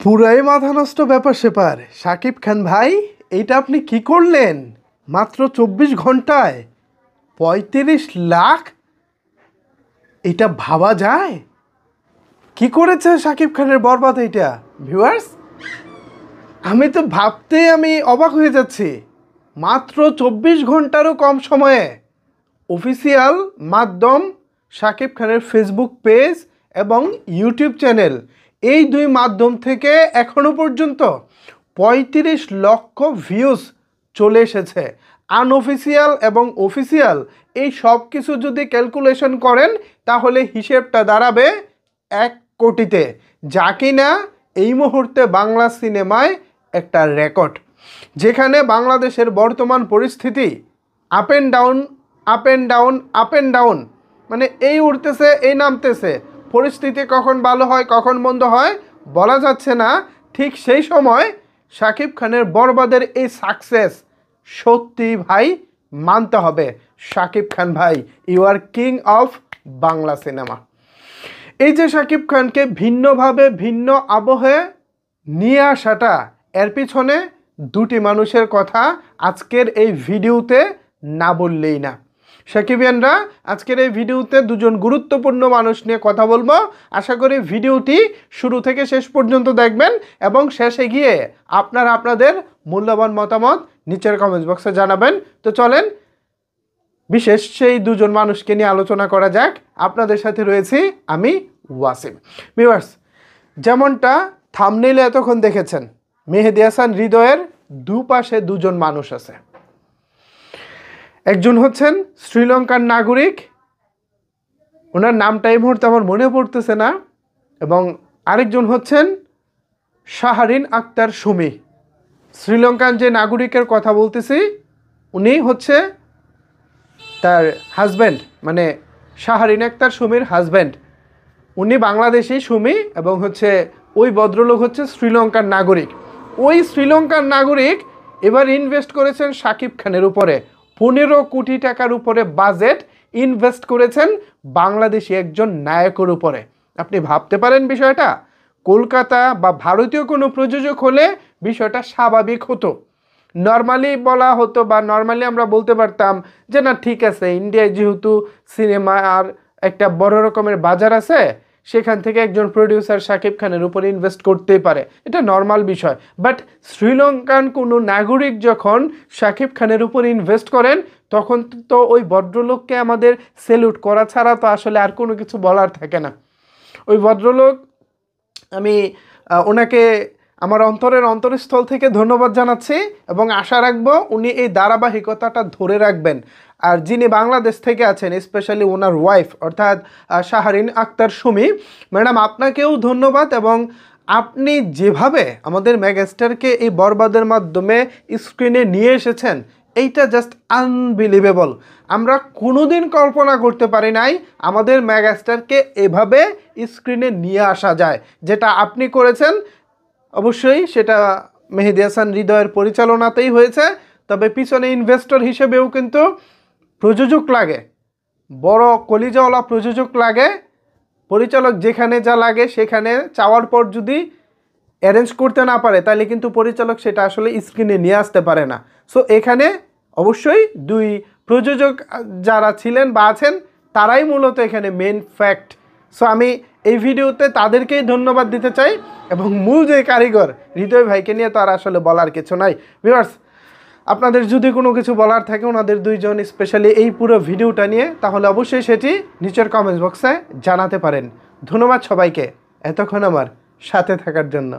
পুরাই মাথা নষ্ট ব্যাপার স্যাপার। শাকিব খান ভাই, এইটা আপনি কি করলেন? মাত্র 24 ঘন্টায় 35 লাখ, এটা ভাবা যায়? কি করেছে শাকিব খানের বরবাদ এইটা? ভিউয়ার্স, আমি তো ভাবতে আমি অবাক হয়ে যাচ্ছি। মাত্র 24 ঘন্টারও কম সময়ে অফিসিয়াল মাধ্যম শাকিব খানের ফেসবুক পেজ এবং ইউটিউব চ্যানেল, এই দুই মাধ্যম থেকে এখনো পর্যন্ত 35 লক্ষ ভিউজ চলে এসেছে। আনঅফিসিয়াল এবং অফিসিয়াল এই সব কিছু যদি ক্যালকুলেশন করেন তাহলে হিসেবটা দাঁড়াবে 1 কোটিতে, যা কিনা এই মুহূর্তে বাংলা সিনেমায় একটা রেকর্ড। যেখানে বাংলাদেশের বর্তমান পরিস্থিতি up and down up and down up and down, মানে এই উঠতেছে এই নামতেছে, পরিস্থিতি কখন ভালো হয় কখন মন্দ হয় বলা যাচ্ছে না। ঠিক সেই সময় শাকিব খানের বরবাদের এই সাকসেস সত্যি ভাই মানতে হবে। শাকিব খান ভাই, you are king of Bangla cinema. এই যে শাকিব খানকে ভিন্নভাবে ভিন্ন আবহে নিয়ে আসাটা, এর পিছনে দুটি মানুষের কথা আজকের এই ভিডিওতে না বললেই না। শাকিবিয়ানরা, আজকের এই ভিডিওতে দুজন গুরুত্বপূর্ণ মানুষ নিয়ে কথা বলবো। আশা করি ভিডিওটি শুরু থেকে শেষ পর্যন্ত দেখবেন এবং শেষে গিয়ে আপনারা আপনাদের মূল্যবান মতামত নিচের কমেন্টস বক্সে জানাবেন। তো চলেন বিশেষ সেই দুজন মানুষকে নিয়ে আলোচনা করা যাক। আপনাদের সাথে রয়েছি আমি ওয়াসিম। ভিউয়ার্স, যেমনটা থাম্বনেইলে এতক্ষণ দেখেছেন, মেহেদী হাসান হৃদয়ের দুপাশে দুজন মানুষ আছে। একজন হচ্ছেন শ্রীলঙ্কার নাগরিক, ওনার নামটা এই মুহূর্তে আমার মনে পড়তেছে না, এবং আরেকজন হচ্ছেন শাহরিন আক্তার সুমি। শ্রীলঙ্কান যে নাগরিকের কথা বলতেছি উনি হচ্ছে তার হাজব্যান্ড, মানে শাহরিন আক্তার সুমির হাজব্যান্ড। উনি বাংলাদেশি সুমি এবং হচ্ছে ওই ভদ্রলোক হচ্ছে শ্রীলঙ্কার নাগরিক। ওই শ্রীলঙ্কার নাগরিক এবার ইনভেস্ট করেছেন শাকিব খানের উপরে। 15 কোটি টাকার উপরে বাজেট ইনভেস্ট করেছেন বাংলাদেশি একজন নায়কের উপরে। আপনি ভাবতে পারেন বিষয়টা, কলকাতা বা ভারতীয় কোনো প্রযোজক হলে বিষয়টা স্বাভাবিক হতো, নর্মালি বলা হতো, বা নর্মালি আমরা বলতে পারতাম যে না ঠিক আছে, ইন্ডিয়ায় যেহেতু সিনেমা আর একটা বড় রকমের বাজার আছে, সেখান থেকে একজন প্রডিউসার শাকিব খানের উপর ইনভেস্ট করতেই পারে, এটা নর্মাল বিষয়। বাট শ্রীলঙ্কান কোনো নাগরিক যখন শাকিব খানের উপর ইনভেস্ট করেন তখন তো ওই ভদ্রলোককে আমাদের সেলুট করা ছাড়া তো আসলে আর কোনো কিছু বলার থাকে না। ওই ভদ্রলোক, আমি ওনাকে আমার অন্তরের অন্তরস্থল থেকে ধন্যবাদ জানাচ্ছি এবং আশা রাখবো উনি এই ধারাবাহিকতাটা ধরে রাখবেন। আর যিনি বাংলাদেশ থেকে আছেন, স্পেশালি ওনার ওয়াইফ অর্থাৎ শাহরিন আক্তার সুমি ম্যাডাম, আপনাকেও ধন্যবাদ। এবং আপনি যেভাবে আমাদের মেগাস্টারকে এই বরবাদের মাধ্যমে স্ক্রিনে নিয়ে এসেছেন, এইটা জাস্ট আনবিলিভেবল। আমরা কোনোদিন কল্পনা করতে পারি নাই আমাদের মেগাস্টারকে এভাবে স্ক্রিনে নিয়ে আসা যায়। যেটা আপনি করেছেন অবশ্যই সেটা মেহেদী হাসান হৃদয়ের পরিচালনাতেই হয়েছে, তবে পিছনে ইনভেস্টর হিসেবেও কিন্তু প্রযোজক লাগে, বড় কলিজাওয়ালা প্রযোজক লাগে। পরিচালক যেখানে যা লাগে সেখানে চাওয়ার পর যদি অ্যারেঞ্জ করতে না পারে তাহলে কিন্তু পরিচালক সেটা আসলে স্ক্রিনে নিয়ে আসতে পারে না। সো এখানে অবশ্যই দুই প্রযোজক যারা ছিলেন বা আছেন তারাই মূলত এখানে মেন ফ্যাক্ট। সো আমি এই ভিডিওতে তাদেরকেই ধন্যবাদ দিতে চাই, এবং মূল যে কারিগর হৃদয় ভাইকে নিয়ে তো আর আসলে বলার কিছু নাই। ভিউয়ার্স, আপনাদের যদি কোনো কিছু বলার থাকে ওনাদের দুইজন স্পেশালি এই পুরো ভিডিওটা নিয়ে, তাহলে অবশ্যই সেটি নিচের কমেন্টস বক্সে জানাতে পারেন। ধন্যবাদ সবাইকে এতক্ষণ আমার সাথে থাকার জন্য।